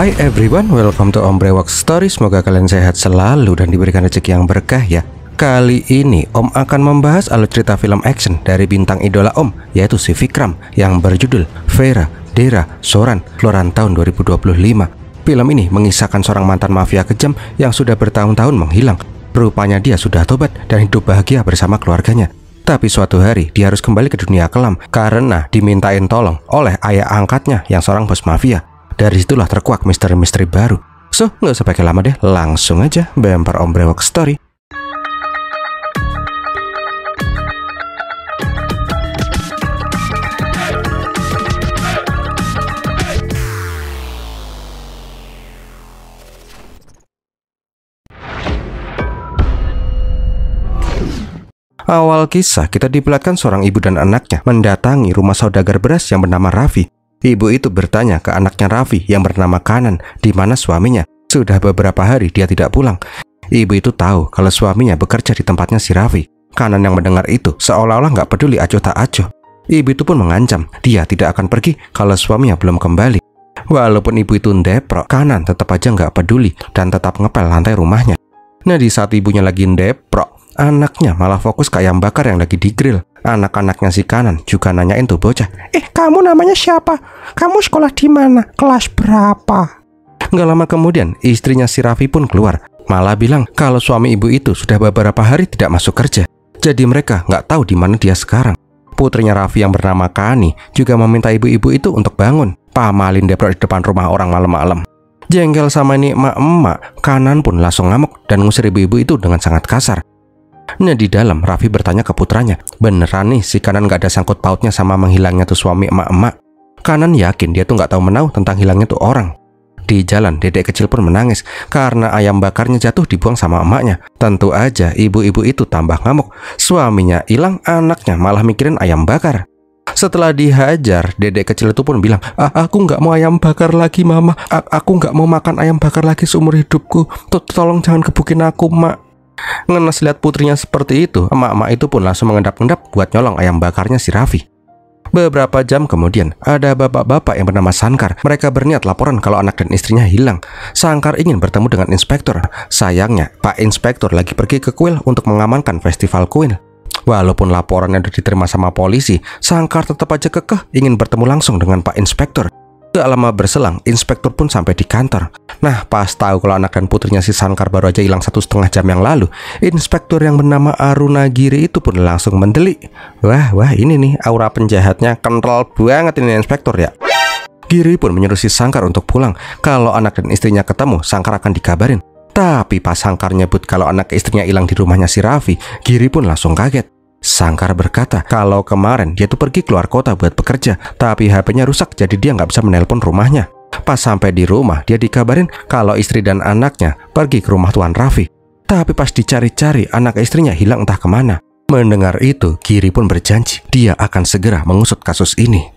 Hai everyone, welcome to Ombre Work Story. Semoga kalian sehat selalu dan diberikan rezeki yang berkah ya. Kali ini Om akan membahas alur cerita film action dari bintang idola Om, yaitu si Vikram, yang berjudul Vera, Dera, Soran, keluaran tahun 2025. Film ini mengisahkan seorang mantan mafia kejam yang sudah bertahun-tahun menghilang. Rupanya dia sudah tobat dan hidup bahagia bersama keluarganya. Tapi suatu hari dia harus kembali ke dunia kelam karena dimintain tolong oleh ayah angkatnya yang seorang bos mafia. Dari situlah terkuak misteri-misteri baru. So, nggak usah pakai lama deh, langsung aja bemper Ombre Work Story. Awal kisah kita diperlihatkan seorang ibu dan anaknya mendatangi rumah saudagar beras yang bernama Raffi. Ibu itu bertanya ke anaknya Raffi yang bernama Kanan, di mana suaminya. Sudah beberapa hari dia tidak pulang. Ibu itu tahu kalau suaminya bekerja di tempatnya si Raffi. Kanan yang mendengar itu seolah-olah nggak peduli acuh tak acuh. Ibu itu pun mengancam dia tidak akan pergi kalau suaminya belum kembali. Walaupun ibu itu ndeprok, Kanan tetap aja nggak peduli dan tetap ngepel lantai rumahnya. Nah, di saat ibunya lagi ndeprok, anaknya malah fokus ke ayam bakar yang lagi digrill. Anak-anaknya si Kanan juga nanyain tuh bocah, kamu namanya siapa? Kamu sekolah di mana? Kelas berapa? Nggak lama kemudian istrinya si Raffi pun keluar, malah bilang kalau suami ibu itu sudah beberapa hari tidak masuk kerja. Jadi mereka nggak tahu di mana dia sekarang. Putrinya Raffi yang bernama Kani juga meminta ibu-ibu itu untuk bangun, pamalin deprok di depan rumah orang malam-malam. Jengkel sama ini emak-emak, Kanan pun langsung ngamuk dan ngusir ibu-ibu itu dengan sangat kasar. Nah, di dalam Raffi bertanya ke putranya, beneran nih si Kanan gak ada sangkut pautnya sama menghilangnya tuh suami emak-emak? Kanan yakin dia tuh gak tahu menau tentang hilangnya tuh orang. Di jalan dedek kecil pun menangis karena ayam bakarnya jatuh dibuang sama emaknya. Tentu aja ibu-ibu itu tambah ngamuk. Suaminya hilang, anaknya malah mikirin ayam bakar. Setelah dihajar, dedek kecil itu pun bilang, aku nggak mau ayam bakar lagi mama. Aku nggak mau makan ayam bakar lagi seumur hidupku. Tolong jangan gebukin aku, mak. Ngenes lihat putrinya seperti itu, emak-emak itu pun langsung mengendap-endap buat nyolong ayam bakarnya si Raffi. Beberapa jam kemudian, ada bapak-bapak yang bernama Sankar. Mereka berniat laporan kalau anak dan istrinya hilang. Sankar ingin bertemu dengan inspektur. Sayangnya, Pak Inspektur lagi pergi ke kuil untuk mengamankan festival kuil. Walaupun laporannya sudah diterima sama polisi, Sankar tetap aja kekeh ingin bertemu langsung dengan Pak Inspektur. Gak lama berselang, inspektur pun sampai di kantor. Nah, pas tahu kalau anak dan putrinya si Sankar baru aja hilang 1,5 jam yang lalu, inspektur yang bernama Arunagiri itu pun langsung mendelik. Wah, ini nih aura penjahatnya kental banget ini inspektur ya. Giri pun menyuruh si Sankar untuk pulang. Kalau anak dan istrinya ketemu, Sankar akan dikabarin. Tapi pas Sankar nyebut kalau anak istrinya hilang di rumahnya si Raffi, Giri pun langsung kaget. Sankar berkata kalau kemarin dia tuh pergi keluar kota buat bekerja, tapi HP-nya rusak jadi dia nggak bisa menelpon rumahnya. Pas sampai di rumah, dia dikabarin kalau istri dan anaknya pergi ke rumah Tuan Raffi. Tapi pas dicari-cari, anak istrinya hilang entah kemana. Mendengar itu, Giri pun berjanji dia akan segera mengusut kasus ini.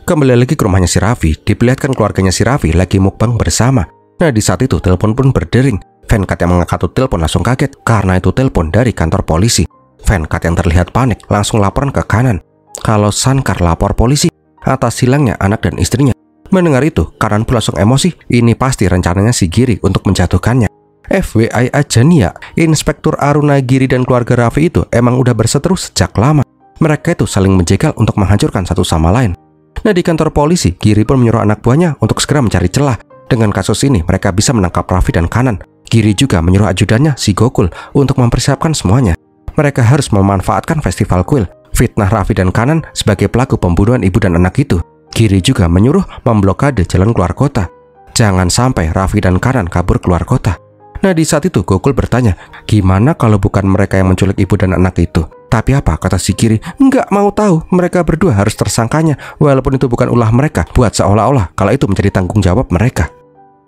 Kembali lagi ke rumahnya si Raffi, diperlihatkan keluarganya si Raffi lagi mukbang bersama. Nah, di saat itu telepon pun berdering. Fankat yang mengangkat telepon langsung kaget karena itu telepon dari kantor polisi. Fankat yang terlihat panik langsung laporan ke Kanan kalau Sankar lapor polisi atas hilangnya anak dan istrinya. Mendengar itu, Kanan pun langsung emosi. Ini pasti rencananya si Giri untuk menjatuhkannya. FYI aja nih ya, Inspektur Arunagiri dan keluarga Raffi itu emang udah berseteru sejak lama. Mereka itu saling menjegal untuk menghancurkan satu sama lain. Nah, di kantor polisi, Giri pun menyuruh anak buahnya untuk segera mencari celah. Dengan kasus ini, mereka bisa menangkap Raffi dan Kanan. Giri juga menyuruh ajudannya si Gokul untuk mempersiapkan semuanya. Mereka harus memanfaatkan festival kuil, fitnah Raffi dan Kanan sebagai pelaku pembunuhan ibu dan anak itu. Giri juga menyuruh memblokade jalan keluar kota. Jangan sampai Raffi dan Kanan kabur keluar kota. Nah, di saat itu Gokul bertanya, gimana kalau bukan mereka yang menculik ibu dan anak itu? Tapi apa kata si Giri? Nggak mau tahu, mereka berdua harus tersangkanya. Walaupun itu bukan ulah mereka, buat seolah-olah kalau itu menjadi tanggung jawab mereka.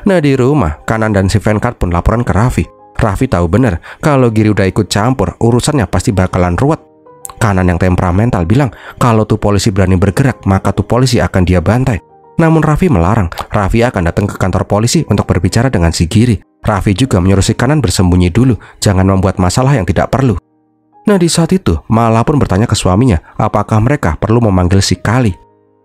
Nah, di rumah, Kanan dan si Fankat pun laporan ke Raffi. Raffi tahu bener kalau Giri udah ikut campur, urusannya pasti bakalan ruwet. Kanan yang temperamental bilang kalau tuh polisi berani bergerak, maka tuh polisi akan dia bantai. Namun Raffi melarang. Raffi akan datang ke kantor polisi untuk berbicara dengan si Giri. Raffi juga menyuruh si Kanan bersembunyi dulu, jangan membuat masalah yang tidak perlu. Nah, di saat itu, Mala pun bertanya ke suaminya, apakah mereka perlu memanggil si Kali.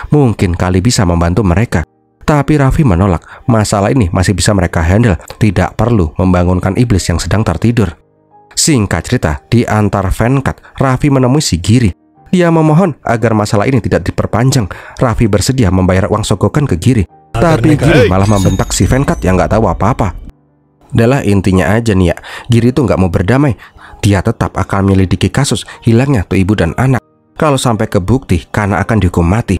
Mungkin Kali bisa membantu mereka. Tapi Raffi menolak, masalah ini masih bisa mereka handle, tidak perlu membangunkan iblis yang sedang tertidur. Singkat cerita, di antar Venkat, Raffi menemui si Giri. Dia memohon agar masalah ini tidak diperpanjang. Raffi bersedia membayar uang sogokan ke Giri. Tapi Giri malah membentak si Venkat yang nggak tahu apa-apa. Adalah intinya aja nih ya, Giri itu nggak mau berdamai. Dia tetap akan menyelidiki kasus hilangnya tuh ibu dan anak. Kalau sampai kebukti, Kana akan dihukum mati.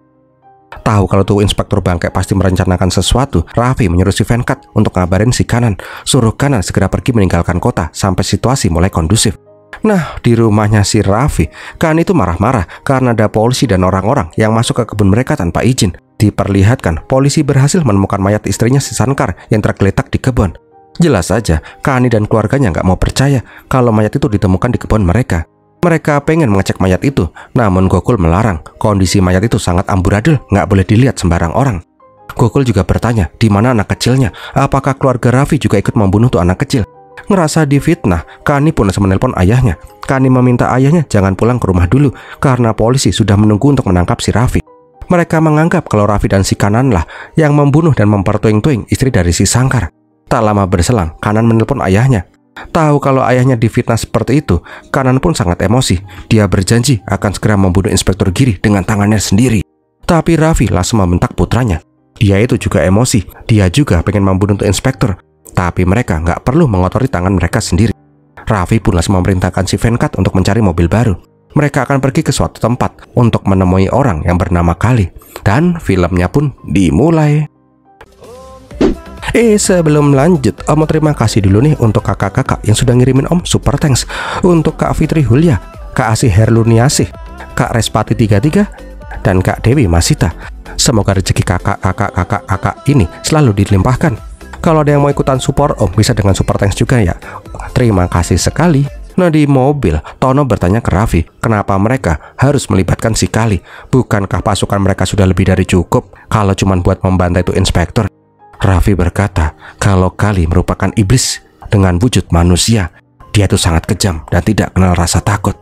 Tahu kalau tuh Inspektur Bangkai pasti merencanakan sesuatu, Raffi menyuruh si Venkat untuk ngabarin si Kanan. Suruh Kanan segera pergi meninggalkan kota sampai situasi mulai kondusif. Nah, di rumahnya si Raffi, Kanan itu marah-marah karena ada polisi dan orang-orang yang masuk ke kebun mereka tanpa izin. Diperlihatkan, polisi berhasil menemukan mayat istrinya si Sankar yang tergeletak di kebun. Jelas saja, Kani dan keluarganya nggak mau percaya kalau mayat itu ditemukan di kebun mereka. Mereka pengen mengecek mayat itu, namun Gokul melarang. Kondisi mayat itu sangat amburadul, nggak boleh dilihat sembarang orang. Gokul juga bertanya, di mana anak kecilnya? Apakah keluarga Raffi juga ikut membunuh tuh anak kecil? Ngerasa difitnah, Kani pun langsung menelpon ayahnya. Kani meminta ayahnya jangan pulang ke rumah dulu karena polisi sudah menunggu untuk menangkap si Raffi. Mereka menganggap kalau Raffi dan si Kanan lah yang membunuh dan mempertuing-tuing istri dari si Sankar. Tak lama berselang, Kanan menelpon ayahnya. Tahu kalau ayahnya difitnah seperti itu, Kanan pun sangat emosi. Dia berjanji akan segera membunuh Inspektur Giri dengan tangannya sendiri. Tapi Raffi langsung membentak putranya. Dia itu juga emosi. Dia juga pengen membunuh inspektur. Tapi mereka nggak perlu mengotori tangan mereka sendiri. Raffi pun langsung memerintahkan si Venkat untuk mencari mobil baru. Mereka akan pergi ke suatu tempat untuk menemui orang yang bernama Kali. Dan filmnya pun dimulai. Sebelum lanjut, Om mau terima kasih dulu nih untuk kakak-kakak yang sudah ngirimin Om super thanks. Untuk Kak Fitri Hulya, Kak Asih Herluniasih, Kak Respati 33, dan Kak Dewi Masita. Semoga rezeki kakak-kakak ini selalu dilimpahkan. Kalau ada yang mau ikutan support Om, bisa dengan super thanks juga ya. Terima kasih sekali. Nah, di mobil, Tono bertanya ke Raffi, kenapa mereka harus melibatkan si Kali? Bukankah pasukan mereka sudah lebih dari cukup kalau cuma buat membantai itu inspektur? Raffi berkata kalau Kali merupakan iblis dengan wujud manusia. Dia itu sangat kejam dan tidak kenal rasa takut.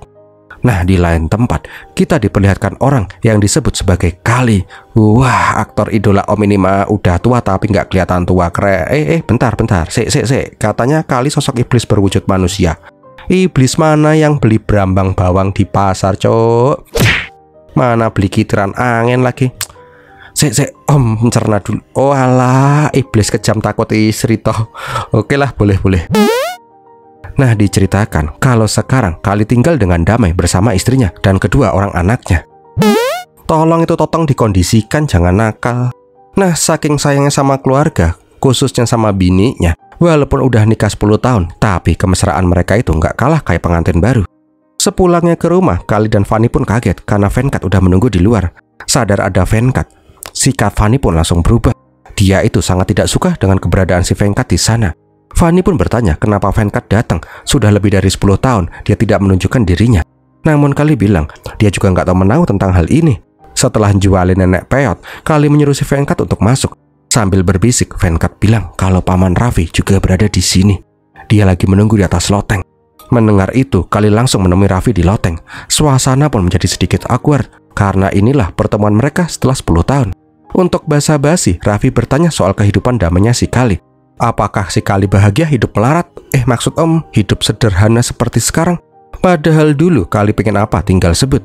Nah, di lain tempat, kita diperlihatkan orang yang disebut sebagai Kali. Wah, aktor idola Om ini mah udah tua tapi nggak kelihatan tua. Bentar. Katanya Kali sosok iblis berwujud manusia. Iblis mana yang beli berambang bawang di pasar, cok? Mana beli kitiran angin lagi? Om mencerna dulu. Oh alah, iblis kejam takut istri toh. Oke lah, boleh. Nah, diceritakan kalau sekarang Kali tinggal dengan damai bersama istrinya dan kedua orang anaknya. Tolong itu Totong dikondisikan, jangan nakal. Nah, saking sayangnya sama keluarga, khususnya sama bininya, walaupun udah nikah 10 tahun, tapi kemesraan mereka itu nggak kalah kayak pengantin baru. Sepulangnya ke rumah, Kali dan Fanny pun kaget karena Venkat udah menunggu di luar. Sadar ada Venkat, sikap Fanny pun langsung berubah. Dia itu sangat tidak suka dengan keberadaan si Venkat di sana. Fanny pun bertanya kenapa Venkat datang. Sudah lebih dari 10 tahun dia tidak menunjukkan dirinya. Namun Kali bilang dia juga nggak tahu menahu tentang hal ini. Setelah jualin nenek peot, Kali menyuruh si Venkat untuk masuk. Sambil berbisik, Venkat bilang kalau paman Raffi juga berada di sini. Dia lagi menunggu di atas loteng. Mendengar itu, Kali langsung menemui Raffi di loteng. Suasana pun menjadi sedikit awkward karena inilah pertemuan mereka setelah 10 tahun. Untuk basa-basi, Raffi bertanya soal kehidupan damainya si Kali. Apakah si Kali bahagia hidup melarat? Maksud Om, hidup sederhana seperti sekarang? Padahal dulu Kali pengen apa tinggal sebut.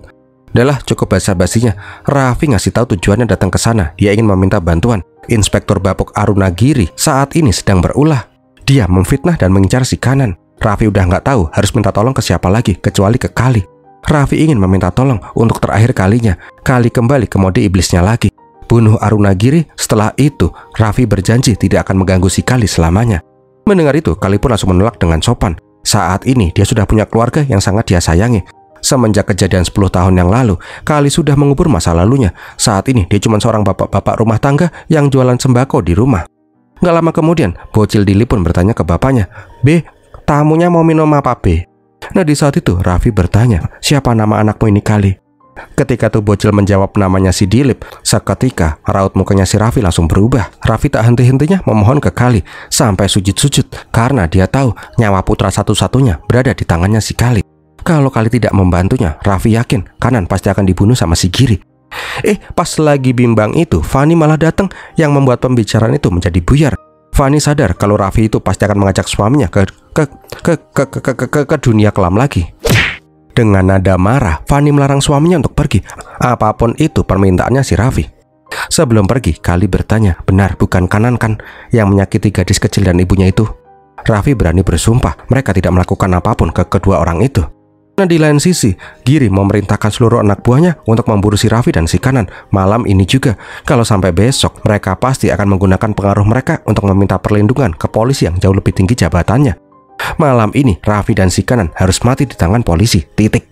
Udahlah, cukup basa-basinya. Raffi ngasih tahu tujuannya datang ke sana. Dia ingin meminta bantuan. Inspektur Bapuk Arunagiri saat ini sedang berulah. Dia memfitnah dan mengincar si Kanan. Raffi udah nggak tahu harus minta tolong ke siapa lagi kecuali ke Kali. Raffi ingin meminta tolong untuk terakhir kalinya. Kali kembali ke mode iblisnya lagi. Bunuh Arunagiri, setelah itu Raffi berjanji tidak akan mengganggu si Kali selamanya. Mendengar itu, Kali pun langsung menolak dengan sopan. Saat ini dia sudah punya keluarga yang sangat dia sayangi. Semenjak kejadian 10 tahun yang lalu, Kali sudah mengubur masa lalunya. Saat ini dia cuma seorang bapak-bapak rumah tangga yang jualan sembako di rumah. Gak lama kemudian, bocil Dili pun bertanya ke bapaknya, "B, tamunya mau minum apa, B?" Nah, di saat itu Raffi bertanya, "Siapa nama anakmu ini, Kali?" Ketika tuh bocil menjawab namanya si Dilip, seketika raut mukanya si Raffi langsung berubah. Raffi tak henti-hentinya memohon ke Kali sampai sujud-sujud karena dia tahu nyawa putra satu-satunya berada di tangannya si Kali. Kalau Kali tidak membantunya, Raffi yakin Kanan pasti akan dibunuh sama si Giri. Pas lagi bimbang itu, Fanny malah datang yang membuat pembicaraan itu menjadi buyar. Fanny sadar kalau Raffi itu pasti akan mengajak suaminya ke dunia kelam lagi. Dengan nada marah, Fanny melarang suaminya untuk pergi, apapun itu permintaannya si Raffi. Sebelum pergi, Kali bertanya, benar bukan Kanan kan yang menyakiti gadis kecil dan ibunya itu? Raffi berani bersumpah mereka tidak melakukan apapun ke kedua orang itu. Nah, di lain sisi, Giri memerintahkan seluruh anak buahnya untuk memburu si Raffi dan si Kanan malam ini juga. Kalau sampai besok, mereka pasti akan menggunakan pengaruh mereka untuk meminta perlindungan ke polisi yang jauh lebih tinggi jabatannya. Malam ini, Raffi dan si Kanan harus mati di tangan polisi, titik.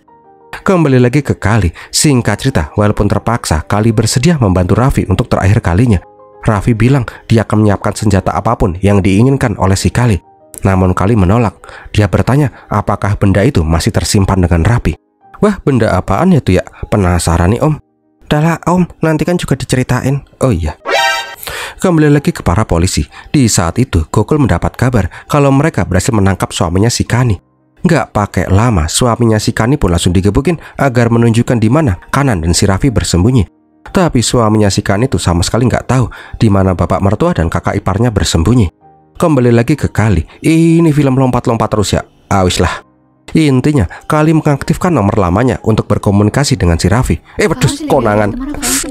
Kembali lagi ke Kali. Singkat cerita, walaupun terpaksa, Kali bersedia membantu Raffi untuk terakhir kalinya. Raffi bilang dia akan menyiapkan senjata apapun yang diinginkan oleh si Kali. Namun Kali menolak. Dia bertanya apakah benda itu masih tersimpan dengan rapi. Wah, benda apaan ya tuh ya? Penasaran nih om. Dahlah om, nanti kan juga diceritain. Oh iya. Kembali lagi ke para polisi. Di saat itu, Gokul mendapat kabar kalau mereka berhasil menangkap suaminya si Kani. Nggak pakai lama, suaminya si Kani pun langsung digebukin agar menunjukkan di mana Kanan dan si Raffi bersembunyi. Tapi suaminya si Kani itu sama sekali nggak tahu di mana bapak mertua dan kakak iparnya bersembunyi. Kembali lagi ke Kali. Ini film lompat-lompat terus ya. Awis lah. Intinya, Kali mengaktifkan nomor lamanya untuk berkomunikasi dengan si Raffi. Pedus, konangan.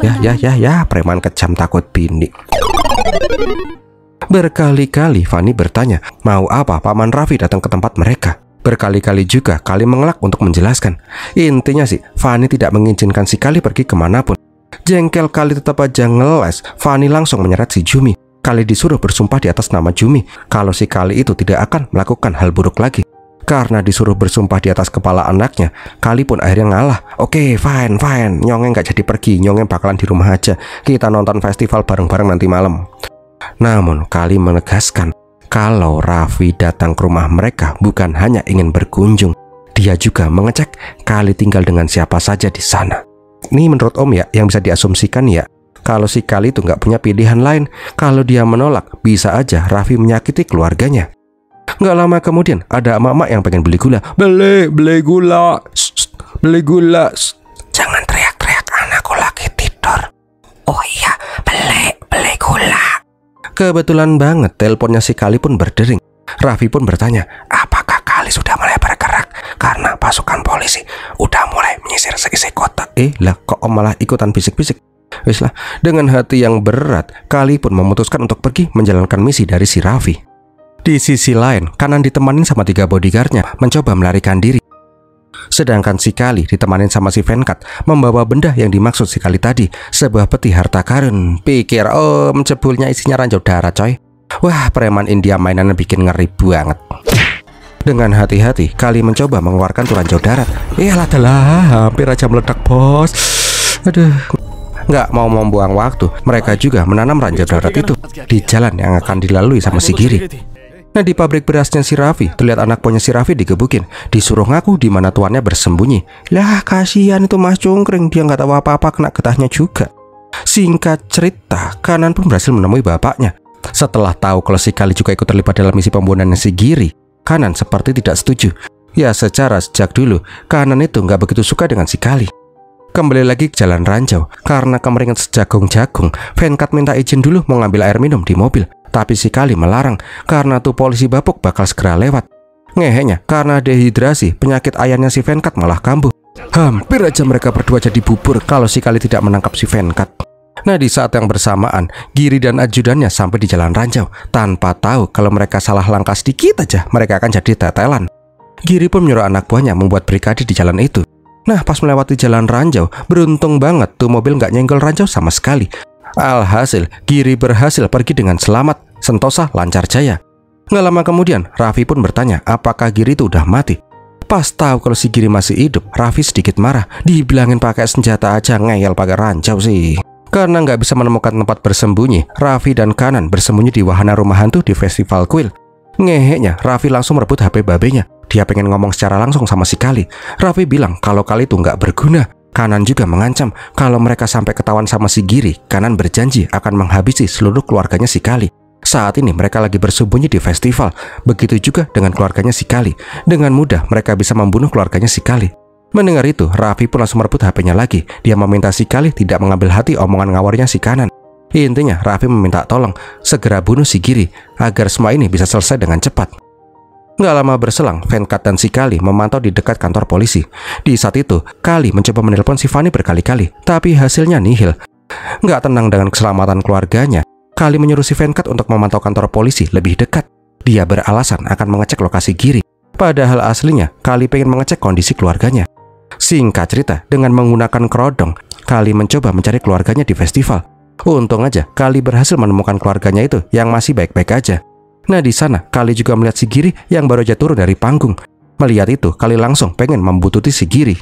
Ya, preman kejam takut bini. Berkali-kali Fanny bertanya, mau apa Paman Raffi datang ke tempat mereka. Berkali-kali juga Kali mengelak untuk menjelaskan. Intinya sih, Fanny tidak mengizinkan si Kali pergi kemanapun. Jengkel Kali tetap aja ngeles, Fanny langsung menyeret si Jumi. Kali disuruh bersumpah di atas nama Jumi kalau si Kali itu tidak akan melakukan hal buruk lagi. Karena disuruh bersumpah di atas kepala anaknya, Kali pun akhirnya ngalah. Oke, fine. Nyonge nggak jadi pergi, Nyonge bakalan di rumah aja. Kita nonton festival bareng-bareng nanti malam. Namun Kali menegaskan kalau Raffi datang ke rumah mereka bukan hanya ingin berkunjung. Dia juga mengecek Kali tinggal dengan siapa saja di sana. Ini menurut Om ya, yang bisa diasumsikan ya, kalau si Kali itu nggak punya pilihan lain. Kalau dia menolak, bisa aja Raffi menyakiti keluarganya. Nggak lama kemudian ada emak-emak yang pengen beli gula. Beli gula. Beli gula. Jangan teriak-teriak, anakku lagi tidur. Oh iya, beli gula. Kebetulan banget teleponnya si Kali pun berdering. Raffi pun bertanya, apakah Kali sudah mulai bergerak? Karena pasukan polisi udah mulai menyisir seisi kota. Lah kok Om malah ikutan bisik-bisik? Wis lah, dengan hati yang berat, Kali pun memutuskan untuk pergi menjalankan misi dari si Raffi. Di sisi lain, Kanan ditemanin sama 3 bodyguardnya mencoba melarikan diri. Sedangkan si Kali ditemanin sama si Venkat membawa benda yang dimaksud si Kali tadi, sebuah peti harta karun. Pikir jebulnya isinya ranjau darah coy. Wah, preman India mainannya bikin ngeri banget. Dengan hati-hati, Kali mencoba mengeluarkan tuh ranjau darat. Alah, hampir aja meledak bos. Aduh. Nggak mau membuang waktu, mereka juga menanam ranjau darat itu di jalan yang akan dilalui sama si Giri. Nah, di pabrik berasnya si Raffi, terlihat anak buahnya si Raffi digebukin, disuruh ngaku di mana tuannya bersembunyi. Lah, kasihan itu Mas Cungkring, dia nggak tahu apa-apa, kena getahnya juga. Singkat cerita, Kanan pun berhasil menemui bapaknya. Setelah tahu kalau si Kali juga ikut terlibat dalam misi pembunuhan si Giri, Kanan seperti tidak setuju. Ya, secara sejak dulu, Kanan itu nggak begitu suka dengan si Kali. Kembali lagi ke jalan ranjau. Karena kemeringat sejagung-jagung, Venkat minta izin dulu mau ngambil air minum di mobil. Tapi si Kali melarang karena tuh polisi Bapuk bakal segera lewat. Ngehenya, karena dehidrasi, penyakit ayahnya si Venkat malah kambuh. Hampir aja mereka berdua jadi bubur kalau si Kali tidak menangkap si Venkat. Nah, di saat yang bersamaan, Giri dan ajudannya sampai di jalan ranjau. Tanpa tahu kalau mereka salah langkah sedikit aja, mereka akan jadi tetelan. Giri pun menyuruh anak buahnya membuat barikade di jalan itu. Nah, pas melewati jalan ranjau, beruntung banget tuh mobil nggak nyenggol ranjau sama sekali. Alhasil, Giri berhasil pergi dengan selamat, sentosa lancar jaya. Nggak lama kemudian, Raffi pun bertanya apakah Giri itu udah mati. Pas tahu kalau si Giri masih hidup, Raffi sedikit marah. Dibilangin pakai senjata aja, ngeyel pakai ranjau sih. Karena nggak bisa menemukan tempat bersembunyi, Raffi dan Kanan bersembunyi di wahana rumah hantu di festival kuil. Ngeheknya, Raffi langsung merebut HP babenya. Dia pengen ngomong secara langsung sama si Kali. Raffi bilang kalau Kali itu nggak berguna. Kanan juga mengancam kalau mereka sampai ketahuan sama si Giri, Kanan berjanji akan menghabisi seluruh keluarganya si Kali. Saat ini mereka lagi bersembunyi di festival. Begitu juga dengan keluarganya si Kali. Dengan mudah mereka bisa membunuh keluarganya si Kali. Mendengar itu, Raffi pun langsung merebut HP-nya lagi. Dia meminta si Kali tidak mengambil hati omongan ngawarnya si Kanan. Intinya, Raffi meminta tolong segera bunuh si Giri agar semua ini bisa selesai dengan cepat. Nggak lama berselang, Venkat dan si Kali memantau di dekat kantor polisi. Di saat itu, Kali mencoba menelpon si Fani berkali-kali, tapi hasilnya nihil. Nggak tenang dengan keselamatan keluarganya, Kali menyuruh si Venkat untuk memantau kantor polisi lebih dekat. Dia beralasan akan mengecek lokasi Giri. Padahal aslinya, Kali pengen mengecek kondisi keluarganya. Singkat cerita, dengan menggunakan kerodong, Kali mencoba mencari keluarganya di festival. Untung aja, Kali berhasil menemukan keluarganya itu yang masih baik-baik aja. Nah di sana, Kali juga melihat si Giri yang baru aja turun dari panggung. Melihat itu, Kali langsung pengen membuntuti si Giri.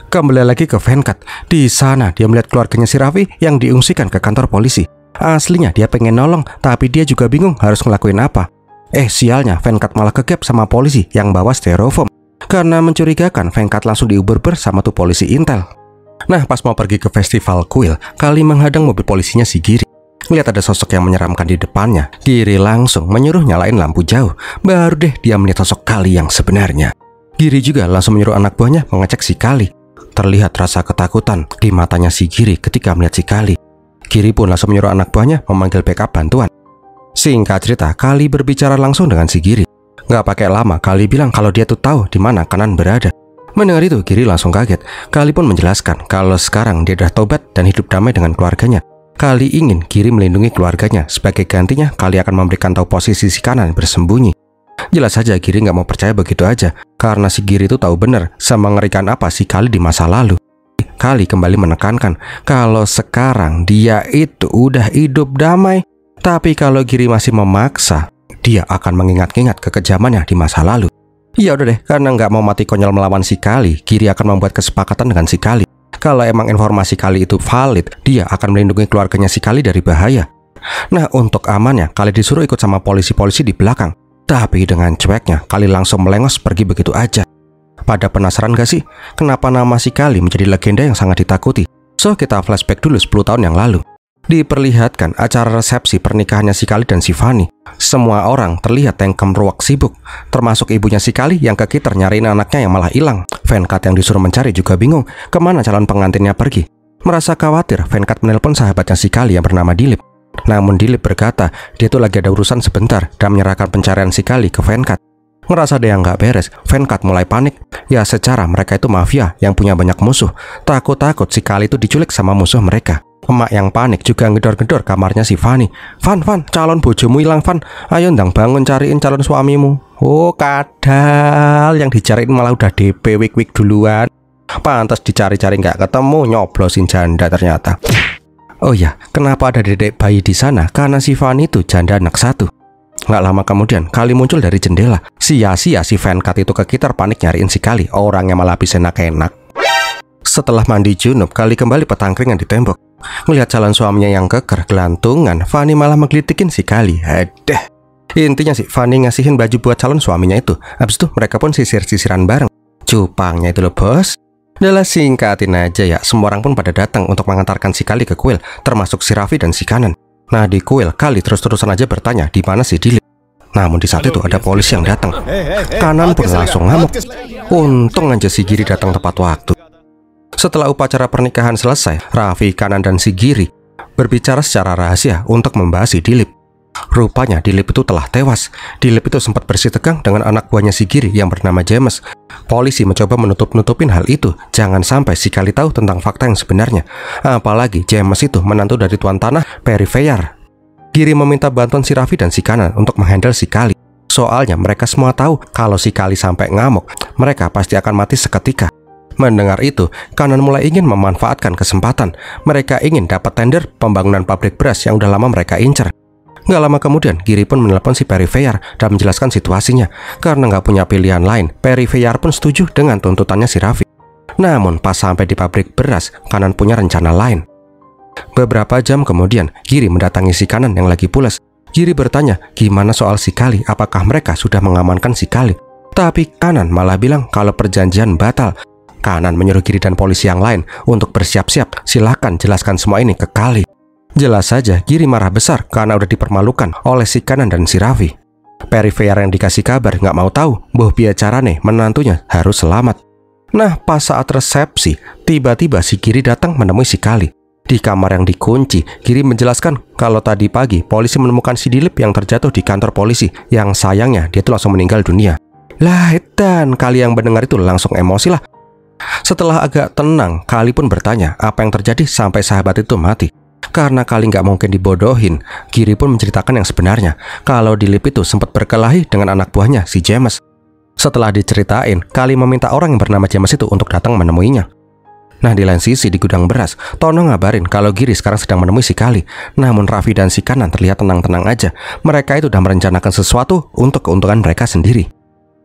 Kembali lagi ke Venkat. Di sana, dia melihat keluarganya si Raffi yang diungsikan ke kantor polisi. Aslinya dia pengen nolong, tapi dia juga bingung harus ngelakuin apa. Sialnya, Venkat malah kegep sama polisi yang bawa styrofoam. Karena mencurigakan, Venkat langsung diuber-uber sama tuh polisi intel. Nah, pas mau pergi ke festival kuil, Kali menghadang mobil polisinya si Giri. Lihat ada sosok yang menyeramkan di depannya. Giri langsung menyuruh nyalain lampu jauh. Baru deh dia melihat sosok Kali yang sebenarnya. Giri juga langsung menyuruh anak buahnya mengecek si Kali. Terlihat rasa ketakutan di matanya si Giri ketika melihat si Kali. Giri pun langsung menyuruh anak buahnya memanggil backup bantuan. Singkat cerita, Kali berbicara langsung dengan si Giri. Nggak pakai lama, Kali bilang kalau dia tuh tahu di mana Kanan berada. Mendengar itu, Giri langsung kaget. Kali pun menjelaskan kalau sekarang dia udah tobat dan hidup damai dengan keluarganya. Kali ingin Giri melindungi keluarganya. Sebagai gantinya, Kali akan memberikan tahu posisi si Kanan bersembunyi. Jelas saja Giri nggak mau percaya begitu aja, karena si Giri itu tahu benar semengerikan apa si Kali di masa lalu. Kali kembali menekankan kalau sekarang dia itu udah hidup damai. Tapi kalau Giri masih memaksa, dia akan mengingat-ingat kekejamannya di masa lalu. Ya udah deh, karena nggak mau mati konyol melawan si Kali, Giri akan membuat kesepakatan dengan si Kali. Kalau emang informasi Kali itu valid, dia akan melindungi keluarganya si Kali dari bahaya. Nah, untuk amannya, Kali disuruh ikut sama polisi-polisi di belakang. Tapi dengan cueknya, Kali langsung melengos pergi begitu aja. Pada penasaran gak sih, kenapa nama si Kali menjadi legenda yang sangat ditakuti? So, kita flashback dulu 10 tahun yang lalu. Diperlihatkan acara resepsi pernikahannya si Kali dan si Fani. Semua orang terlihat tengkem ruak sibuk, termasuk ibunya si Kali yang kekitar nyariin anaknya yang malah hilang. Venkat yang disuruh mencari juga bingung kemana calon pengantinnya pergi. Merasa khawatir, Venkat menelpon sahabatnya si Kali yang bernama Dilip. Namun Dilip berkata dia tuh lagi ada urusan sebentar dan menyerahkan pencarian si Kali ke Venkat. Ngerasa ada yang nggak beres, Venkat mulai panik. Ya secara mereka itu mafia yang punya banyak musuh. Takut-takut si Kali itu diculik sama musuh mereka. Emak yang panik juga ngedor-ngedor kamarnya si Fani. Van, calon bojomu hilang, Van. Ayo ndang bangun cariin calon suamimu. Oh, kadal yang dicariin malah udah DP wik-wik duluan. Pantas dicari-cari nggak ketemu, nyoblosin janda ternyata. Oh ya, kenapa ada dedek bayi di sana? Karena si Fani itu janda anak satu. Nggak lama kemudian, Kali muncul dari jendela. Sia-sia si Venkat itu kekitar panik nyariin si Kali. Orangnya malah habis enak-enak. Setelah mandi junub, Kali kembali petangkringan di tembok. Melihat calon suaminya yang keker gelantungan, Fani malah mengelitikin si Kali. Aduh. Intinya sih, Fani ngasihin baju buat calon suaminya itu. Habis itu mereka pun sisir-sisiran bareng. Cupangnya itu loh, bos. Udah singkatin aja ya, semua orang pun pada datang untuk mengantarkan si Kali ke kuil, termasuk si Raffi dan si Kanan. Nah di kuil, Kali terus-terusan aja bertanya di mana si Dilip. Namun di saat itu ada polisi yang datang. Kanan pun langsung ngamuk. Untung aja si Giri datang tepat waktu. Setelah upacara pernikahan selesai, Raffi, Kanan, dan si Giri berbicara secara rahasia untuk membahas si Dilip. Rupanya Dilip itu telah tewas. Dilip itu sempat bersitegang dengan anak buahnya si Giri yang bernama James. Polisi mencoba menutup-nutupin hal itu, jangan sampai si Kali tahu tentang fakta yang sebenarnya. Apalagi James itu menantu dari tuan tanah Perry Fayar. Giri meminta bantuan si Raffi dan si Kanan untuk menghandle si Kali. Soalnya mereka semua tahu kalau si Kali sampai ngamuk, mereka pasti akan mati seketika. Mendengar itu, Kanan mulai ingin memanfaatkan kesempatan. Mereka ingin dapat tender pembangunan pabrik beras yang udah lama mereka incer. Nggak lama kemudian, Giri pun menelpon si Perry Fayar dan menjelaskan situasinya. Karena nggak punya pilihan lain, Perry Fayar pun setuju dengan tuntutannya si Raffi. Namun pas sampai di pabrik beras, Kanan punya rencana lain. Beberapa jam kemudian, Giri mendatangi si Kanan yang lagi pulas. Giri bertanya, gimana soal si Kali? Apakah mereka sudah mengamankan si Kali? Tapi Kanan malah bilang kalau perjanjian batal. Kanan menyuruh Giri dan polisi yang lain untuk bersiap-siap. Silakan jelaskan semua ini ke Kali. Jelas saja Giri marah besar karena udah dipermalukan oleh si Kanan dan si Raffi. Perry Fayar yang dikasih kabar nggak mau tahu bahwa biacarane menantunya harus selamat. Nah, pas saat resepsi, tiba-tiba si Giri datang menemui si Kali. Di kamar yang dikunci, Giri menjelaskan kalau tadi pagi polisi menemukan si Dilip yang terjatuh di kantor polisi, yang sayangnya dia tuh langsung meninggal dunia. Lah, dan Kali yang mendengar itu langsung emosi lah. Setelah agak tenang, Kali pun bertanya apa yang terjadi sampai sahabat itu mati. Karena Kali nggak mungkin dibodohin, Giri pun menceritakan yang sebenarnya, kalau Dilip itu sempat berkelahi dengan anak buahnya, si James. Setelah diceritain, Kali meminta orang yang bernama James itu untuk datang menemuinya. Nah, di lain sisi di gudang beras, Tono ngabarin kalau Giri sekarang sedang menemui si Kali. Namun Raffi dan si Kanan terlihat tenang-tenang aja. Mereka itu udah merencanakan sesuatu untuk keuntungan mereka sendiri.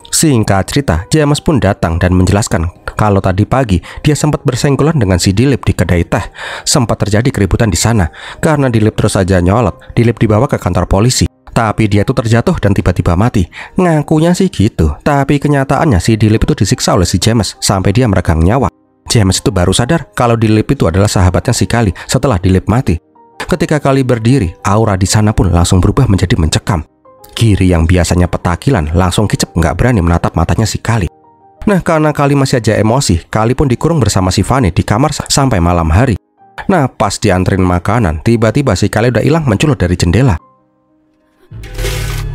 Singkat cerita, James pun datang dan menjelaskan kalau tadi pagi dia sempat bersenggolan dengan si Dilip di kedai teh. Sempat terjadi keributan di sana. Karena Dilip terus saja nyolot, Dilip dibawa ke kantor polisi. Tapi dia itu terjatuh dan tiba-tiba mati. Ngakunya sih gitu, tapi kenyataannya si Dilip itu disiksa oleh si James sampai dia meregang nyawa. James itu baru sadar kalau Dilip itu adalah sahabatnya si Kali setelah Dilip mati. Ketika Kali berdiri, aura di sana pun langsung berubah menjadi mencekam. Giri yang biasanya petakilan langsung kicep nggak berani menatap matanya si Kali. Nah, karena Kali masih aja emosi, Kali pun dikurung bersama si Fanny di kamar sampai malam hari. Nah, pas dianterin makanan, tiba-tiba si Kali udah hilang menculut dari jendela.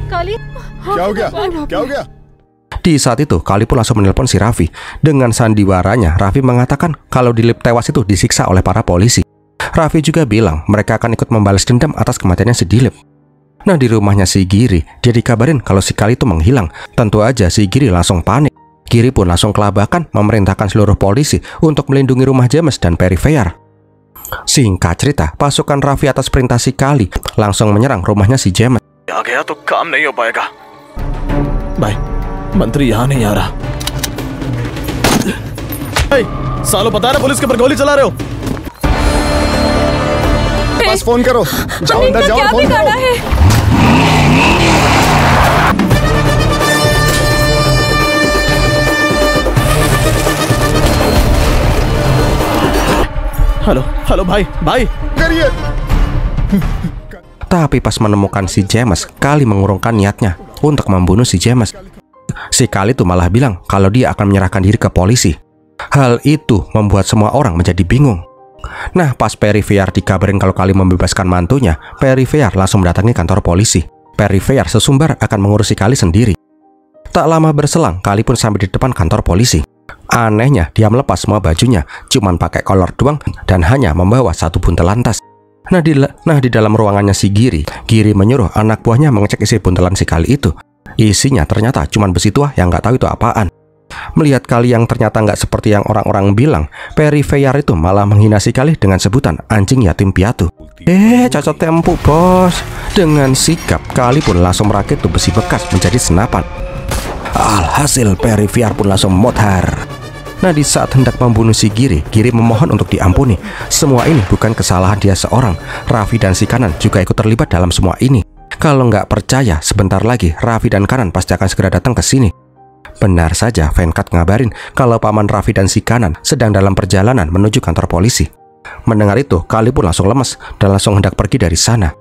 Kali? Di saat itu, Kali pun langsung menelpon si Raffi. Dengan sandiwaranya, Raffi mengatakan kalau Dilip tewas itu disiksa oleh para polisi. Raffi juga bilang mereka akan ikut membalas dendam atas kematiannya si Dilip. Nah, di rumahnya si Giri, dia dikabarin kalau si Kali itu menghilang. Tentu aja si Giri langsung panik. Giri pun langsung kelabakan memerintahkan seluruh polisi untuk melindungi rumah James dan Perry. Singkat cerita, pasukan Raffi atas perintah si Kali langsung menyerang rumahnya si James. भाई, मंत्री यहाँ नहीं आ रहा। सालों पता है ना पुलिस के ऊपर गोली चला रहे हो। पास फोन करो, जाओ अंदर जाओ, फोन करो। हेलो हेलो भाई भाई करिए। Tapi pas menemukan si James, Kali mengurungkan niatnya untuk membunuh si James. Si Kali tuh malah bilang kalau dia akan menyerahkan diri ke polisi. Hal itu membuat semua orang menjadi bingung. Nah, pas Perry dikabarin kalau Kali membebaskan mantunya, Perry langsung mendatangi kantor polisi. Perry sesumbar akan mengurusi Kali sendiri. Tak lama berselang, Kali pun sampai di depan kantor polisi. Anehnya, dia melepas semua bajunya, cuman pakai kolor doang dan hanya membawa satu buntelan tas. Nah, di dalam ruangannya si Giri menyuruh anak buahnya mengecek isi buntelan si Kali itu. Isinya ternyata cuma besi tua yang nggak tahu itu apaan. Melihat Kali yang ternyata nggak seperti yang orang-orang bilang, Perry itu malah menghina si Kali dengan sebutan anjing yatim piatu. Cocok tempuk bos. Dengan sikap, Kali pun langsung merakit tuh besi bekas menjadi senapan. Alhasil Perry pun langsung mothar. Nah, di saat hendak membunuh si Giri memohon untuk diampuni. Semua ini bukan kesalahan dia seorang. Raffi dan si Kanan juga ikut terlibat dalam semua ini. Kalau nggak percaya, sebentar lagi Raffi dan Kanan pasti akan segera datang ke sini. Benar saja, Venkat ngabarin kalau paman Raffi dan si Kanan sedang dalam perjalanan menuju kantor polisi. Mendengar itu, Kali pun langsung lemes dan langsung hendak pergi dari sana.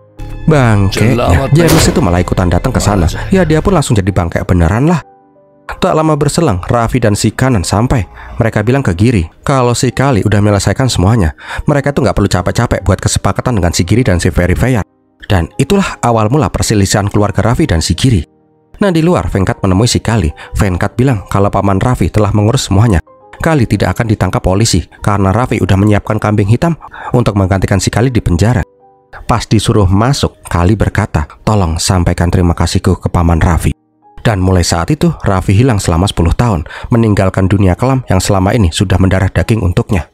Bangke, James itu malah ikutan datang ke sana. Ya, dia pun langsung jadi bangke beneran lah. Tak lama berselang, Raffi dan si Kanan sampai. Mereka bilang ke Giri kalau si Kali udah menyelesaikan semuanya. Mereka tuh nggak perlu capek-capek buat kesepakatan dengan si Giri dan si Perry. Dan itulah awal mula perselisihan keluarga Raffi dan si Giri. Nah, di luar, Venkat menemui si Kali. Venkat bilang kalau paman Raffi telah mengurus semuanya. Kali tidak akan ditangkap polisi karena Raffi udah menyiapkan kambing hitam untuk menggantikan si Kali di penjara. Pas disuruh masuk, Kali berkata, tolong sampaikan terima kasihku ke paman Raffi. Dan mulai saat itu, Raffi hilang selama 10 tahun, meninggalkan dunia kelam yang selama ini sudah mendarah daging untuknya.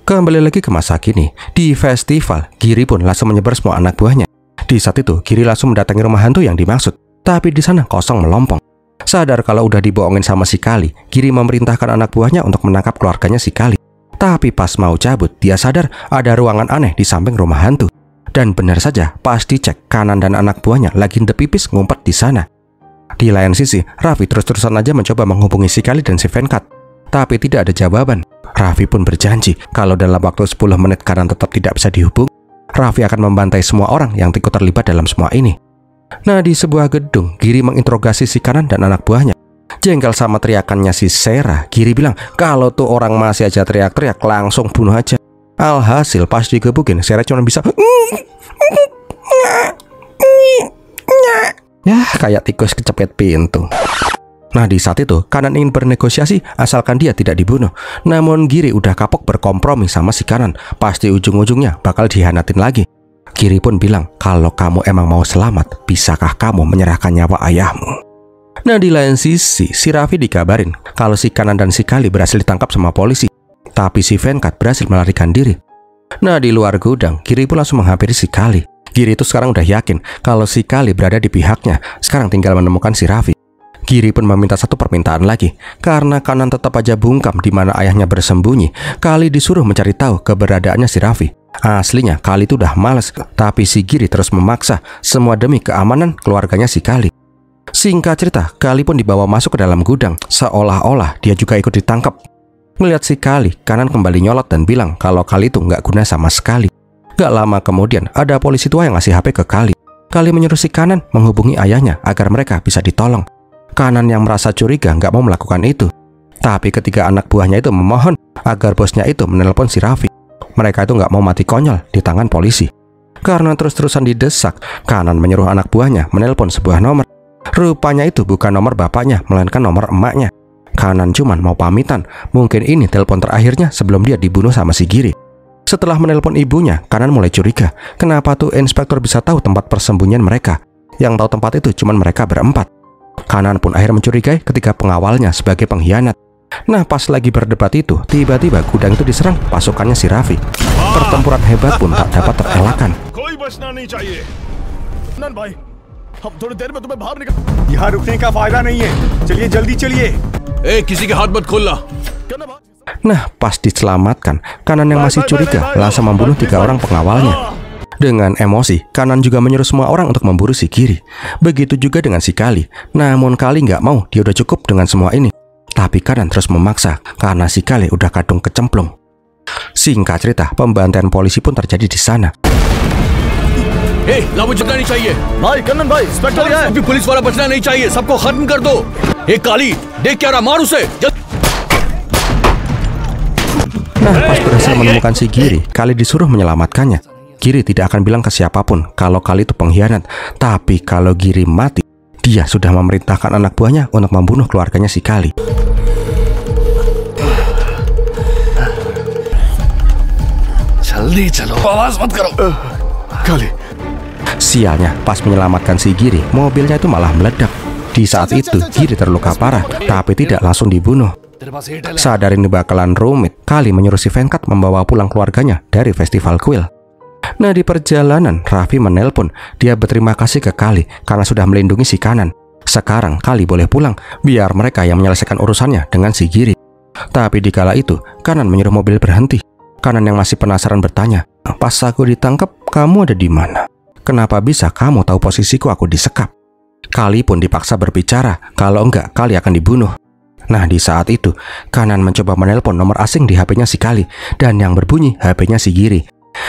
Kembali lagi ke masa kini, di festival, Giri pun langsung menyebar semua anak buahnya. Di saat itu, Giri langsung mendatangi rumah hantu yang dimaksud, tapi di sana kosong melompong. Sadar kalau udah dibohongin sama si Kali, Giri memerintahkan anak buahnya untuk menangkap keluarganya si Kali. Tapi pas mau cabut, dia sadar ada ruangan aneh di samping rumah hantu. Dan benar saja, pas dicek, Kanan dan anak buahnya lagi pipis ngumpet di sana. Di lain sisi, Raffi terus-terusan aja mencoba menghubungi si Kali dan si Venkat, tapi tidak ada jawaban. Raffi pun berjanji kalau dalam waktu 10 menit Kanan tetap tidak bisa dihubung, Raffi akan membantai semua orang yang ikut terlibat dalam semua ini. Nah, di sebuah gedung, Giri menginterogasi si Kanan dan anak buahnya. Jengkel sama teriakannya si Sera, Giri bilang kalau tuh orang masih aja teriak-teriak langsung bunuh aja. Alhasil pas digebukin, Sera cuma bisa ya kayak tikus kecepet pintu. Nah di saat itu Kanan ingin bernegosiasi asalkan dia tidak dibunuh. Namun Giri udah kapok berkompromi sama si Kanan. Pasti ujung-ujungnya bakal dihianatin lagi. Giri pun bilang kalau kamu emang mau selamat, bisakah kamu menyerahkan nyawa ayahmu? Nah di lain sisi, si Raffi dikabarin kalau si Kanan dan si Kali berhasil ditangkap sama polisi. Tapi si Venkat berhasil melarikan diri. Nah di luar gudang, Giri pun langsung menghampiri si Kali. Giri itu sekarang udah yakin kalau si Kali berada di pihaknya. Sekarang tinggal menemukan si Raffi. Giri pun meminta satu permintaan lagi. Karena Kanan tetap aja bungkam di mana ayahnya bersembunyi, Kali disuruh mencari tahu keberadaannya si Raffi. Aslinya Kali itu udah males, tapi si Giri terus memaksa, semua demi keamanan keluarganya si Kali. Singkat cerita, Kali pun dibawa masuk ke dalam gudang, seolah-olah dia juga ikut ditangkap. Ngeliat si Kali, Kanan kembali nyolot dan bilang kalau Kali itu nggak guna sama sekali. Gak lama kemudian, ada polisi tua yang ngasih HP ke Kali. Kali menyuruh si Kanan menghubungi ayahnya agar mereka bisa ditolong. Kanan yang merasa curiga nggak mau melakukan itu. Tapi ketika anak buahnya itu memohon agar bosnya itu menelpon si Raffi, mereka itu nggak mau mati konyol di tangan polisi. Karena terus-terusan didesak, Kanan menyuruh anak buahnya menelpon sebuah nomor. Rupanya itu bukan nomor bapaknya, melainkan nomor emaknya. Kanan cuman mau pamitan, mungkin ini telepon terakhirnya sebelum dia dibunuh sama si Giri. Setelah menelpon ibunya, Kanan mulai curiga. Kenapa tuh inspektur bisa tahu tempat persembunyian mereka? Yang tahu tempat itu cuman mereka berempat. Kanan pun akhirnya mencurigai ketika pengawalnya sebagai pengkhianat. Nah pas lagi berdebat itu, tiba-tiba gudang itu diserang pasukannya si Raffi. Pertempuran hebat pun tak dapat terelakkan. नन भाई, हम थोड़ी देर में तुम्हें बाहर निकल। यहाँ रुकने का फायदा नहीं है, चलिए जल्दी चलिए। किसी के हाथ मत खोलना। Nah pas diselamatkan, Kanan yang masih curiga langsung membunuh 3 orang pengawalnya. Dengan emosi, Kanan juga menyuruh semua orang untuk memburu si Giri. Begitu juga dengan si Kali. Namun Kali nggak mau, dia udah cukup dengan semua ini. Tapi Kanan terus memaksa karena si Kali udah kadung kecemplung. Singkat cerita, pembantaian polisi pun terjadi di sana. लाभ बचना नहीं चाहिए भाई। कन्नन भाई, इंस्पेक्टर है। अभी पुलिस वाला बचना नहीं चाहिए, सबको खत्म कर दो। काली, देख क्या रहा, मार उसे। Nah pas berhasil menemukan si Giri, Kali disuruh menyelamatkannya. Giri tidak akan bilang ke siapapun kalau Kali itu pengkhianat. Tapi kalau Giri mati, dia sudah memerintahkan anak buahnya untuk membunuh keluarganya si Kali. जल्दी चलो, आवाज मत करो। Kali, Sialnya, pas menyelamatkan si Giri, mobilnya itu malah meledak. Di saat itu, Giri terluka parah, tapi tidak langsung dibunuh. Sadar ini bakalan rumit, Kali menyuruh si Venkat membawa pulang keluarganya dari festival kuil. Nah di perjalanan, Raffi menelpon. Dia berterima kasih ke Kali karena sudah melindungi si Kanan. Sekarang Kali boleh pulang, biar mereka yang menyelesaikan urusannya dengan si Giri. Tapi di kala itu, Kanan menyuruh mobil berhenti. Kanan yang masih penasaran bertanya, pas aku ditangkap, kamu ada di mana? Kenapa bisa kamu tahu posisiku aku disekap? Kali pun dipaksa berbicara, kalau enggak Kali akan dibunuh. Nah di saat itu, Kanan mencoba menelpon nomor asing di HP-nya si Kali, dan yang berbunyi HP-nya si Giri.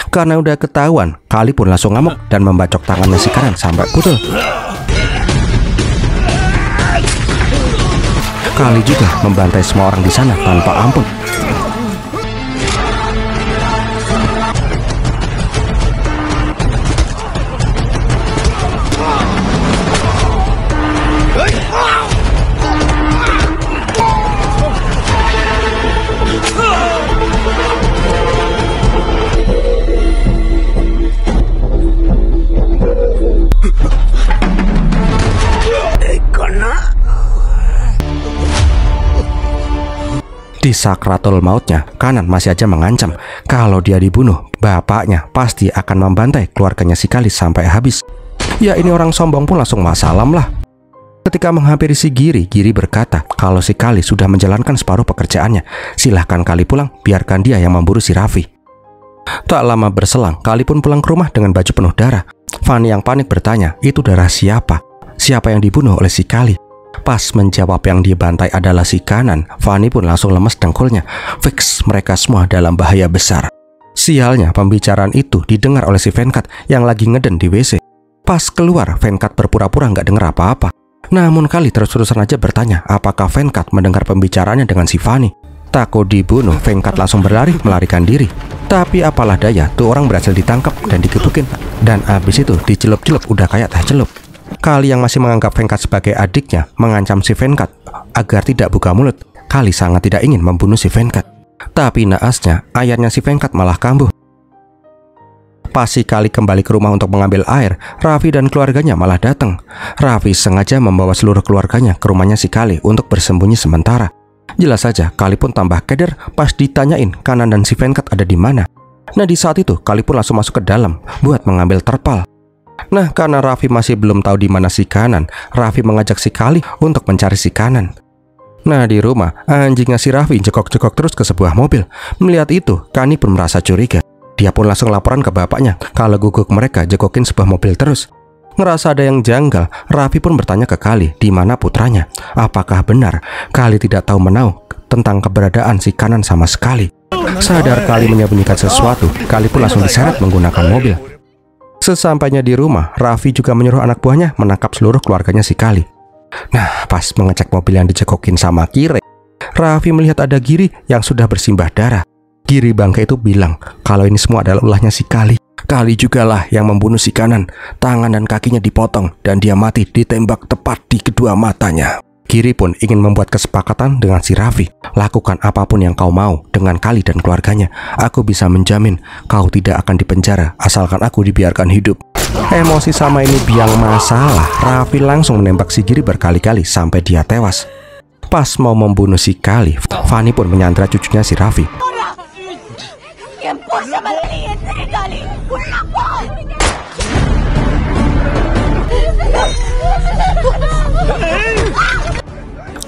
Karena udah ketahuan, Kali pun langsung ngamuk dan membacok tangannya si Kanan sampai putus. Kali juga membantai semua orang di sana tanpa ampun. Di sakratul mautnya, Kanan masih aja mengancam kalau dia dibunuh, bapaknya pasti akan membantai keluarganya si Kali sampai habis. Ya ini orang sombong pun langsung masalam lah. Ketika menghampiri si Giri, Giri berkata kalau si Kali sudah menjalankan separuh pekerjaannya. Silahkan Kali pulang, biarkan dia yang memburu si Raffi. Tak lama berselang, Kali pun pulang ke rumah dengan baju penuh darah. Fanny yang panik bertanya, itu darah siapa? Siapa yang dibunuh oleh si Kali? Pas menjawab yang dibantai adalah si Kanan, Fanny pun langsung lemes dengkulnya. Fix, mereka semua dalam bahaya besar. Sialnya, pembicaraan itu didengar oleh si Venkat yang lagi ngeden di WC. Pas keluar, Venkat berpura-pura nggak dengar apa-apa. Namun Kali terus-terusan aja bertanya apakah Venkat mendengar pembicaraannya dengan si Fanny. Takut dibunuh, Venkat langsung berlari melarikan diri. Tapi apalah daya, tuh orang berhasil ditangkap dan digebukin. Dan abis itu dicelup-celup udah kayak teh celup. Kali yang masih menganggap Venkat sebagai adiknya mengancam si Venkat agar tidak buka mulut. Kali sangat tidak ingin membunuh si Venkat. Tapi naasnya, ayahnya si Venkat malah kambuh. Pas si Kali kembali ke rumah untuk mengambil air, Raffi dan keluarganya malah datang. Raffi sengaja membawa seluruh keluarganya ke rumahnya si Kali untuk bersembunyi sementara. Jelas saja, Kali pun tambah keder pas ditanyain Kanan dan si Venkat ada di mana. Nah di saat itu, Kali pun langsung masuk ke dalam buat mengambil terpal. Nah karena Raffi masih belum tahu di mana si Kanan, Raffi mengajak si Kali untuk mencari si Kanan. Nah di rumah, anjingnya si Raffi jekok-jekok terus ke sebuah mobil. Melihat itu, Kani pun merasa curiga. Dia pun langsung laporan ke bapaknya kalau guguk mereka jekokin sebuah mobil terus. Ngerasa ada yang janggal, Raffi pun bertanya ke Kali di mana putranya. Apakah benar Kali tidak tahu menau tentang keberadaan si Kanan sama sekali? Sadar Kali menyembunyikan sesuatu, Kali pun langsung diseret menggunakan mobil. Sesampainya di rumah, Raffi juga menyuruh anak buahnya menangkap seluruh keluarganya si Kali. Nah, pas mengecek mobil yang dicekokin sama Kire, Raffi melihat ada Giri yang sudah bersimbah darah. Giri bangke itu bilang kalau ini semua adalah ulahnya si Kali. Kali jugalah yang membunuh si Kanan. Tangan dan kakinya dipotong dan dia mati ditembak tepat di kedua matanya. Giri pun ingin membuat kesepakatan dengan si Raffi. Lakukan apapun yang kau mau dengan Kali dan keluarganya. Aku bisa menjamin kau tidak akan dipenjara asalkan aku dibiarkan hidup. Emosi sama ini biang masalah. Raffi langsung menembak si Giri berkali-kali sampai dia tewas. Pas mau membunuh si Kali, Fanny pun menyandra cucunya si Raffi.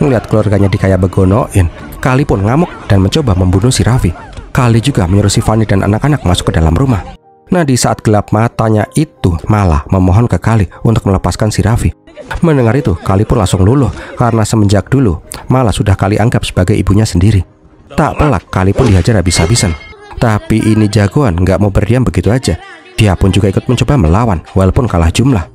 Melihat keluarganya dikaya begonoin, Kali pun ngamuk dan mencoba membunuh si Raffi. Kali juga menyuruh si Fanny dan anak-anak masuk ke dalam rumah. Nah di saat gelap matanya itu malah memohon ke Kali untuk melepaskan si Raffi. Mendengar itu, Kali pun langsung luluh karena semenjak dulu malah sudah Kali anggap sebagai ibunya sendiri. Tak pelak, Kali pun dihajar habis-habisan. Tapi ini jagoan nggak mau berdiam begitu aja. Dia pun juga ikut mencoba melawan walaupun kalah jumlah.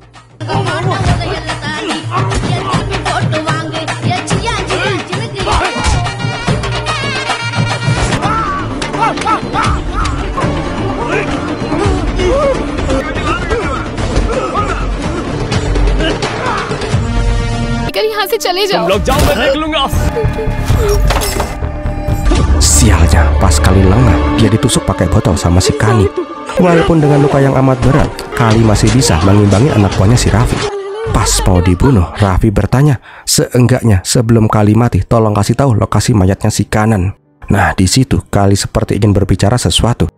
यहाँ से चले जाओ। तुम लोग जाओ, मैं देख लूंगा। Sialnya, pas Kali lengah, dia ditusuk pakai botol sama si Kani. Walaupun dengan luka yang amat berat, Kali masih bisa mengimbangi anak buahnya si Raffi. Pas mau dibunuh, Raffi bertanya, seenggaknya sebelum Kali mati, tolong kasih tahu lokasi mayatnya si Kanan. Nah, di situ Kali seperti ingin berbicara sesuatu.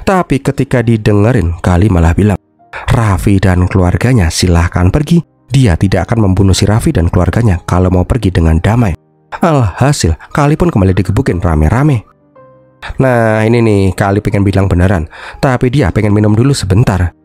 Tapi ketika didengerin, Kali malah bilang, Raffi dan keluarganya silahkan pergi. Dia tidak akan membunuh si Raffi dan keluarganya kalau mau pergi dengan damai. Alhasil, Kali pun kembali digebukin rame-rame. Nah ini nih, Kali pengen bilang beneran, tapi dia pengen minum dulu sebentar.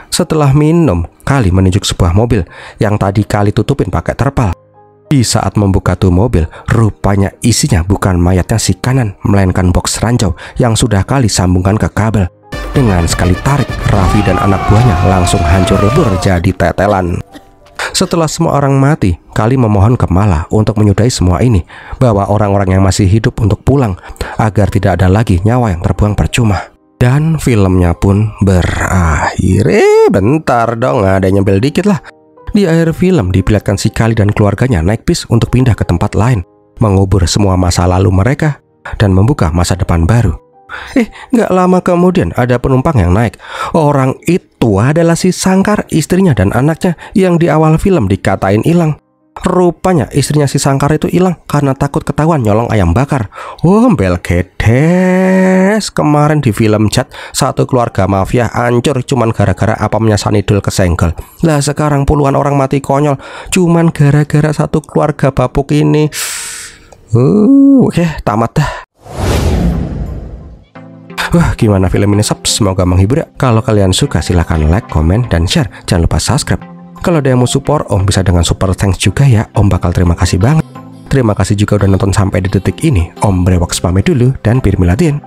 Setelah minum, Kali menunjuk sebuah mobil yang tadi Kali tutupin pakai terpal. Di saat membuka tuh mobil, rupanya isinya bukan mayatnya si Kanan, melainkan box ranjau yang sudah Kali sambungkan ke kabel. Dengan sekali tarik, Raffi dan anak buahnya langsung hancur lebur jadi tetelan. Setelah semua orang mati, Kali memohon ke Mala untuk menyudahi semua ini, bawa orang-orang yang masih hidup untuk pulang, agar tidak ada lagi nyawa yang terbuang percuma. Dan filmnya pun berakhir. Bentar dong, ada nyempil dikit lah. Di akhir film diperlihatkan si Kali dan keluarganya naik bis untuk pindah ke tempat lain, mengubur semua masa lalu mereka, dan membuka masa depan baru. Gak lama kemudian ada penumpang yang naik. Orang itu adalah si Sangkar, istrinya dan anaknya yang di awal film dikatain hilang. Rupanya istrinya si Sangkar itu hilang karena takut ketahuan nyolong ayam bakar. Bel gedes. Kemarin di film Chat, satu keluarga mafia hancur cuman gara-gara apamnya Sanidul kesenggol. Lah sekarang puluhan orang mati konyol cuman gara-gara satu keluarga bapuk ini. Oke, tamat dah. Wah, gimana film ini sob? Semoga menghibur ya. Kalau kalian suka silahkan like, komen, dan share. Jangan lupa subscribe. Kalau ada yang mau support, Om bisa dengan super thanks juga ya. Om bakal terima kasih banget. Terima kasih juga udah nonton sampai di detik ini. Om Brewoks pamit dulu dan Pirmiladin.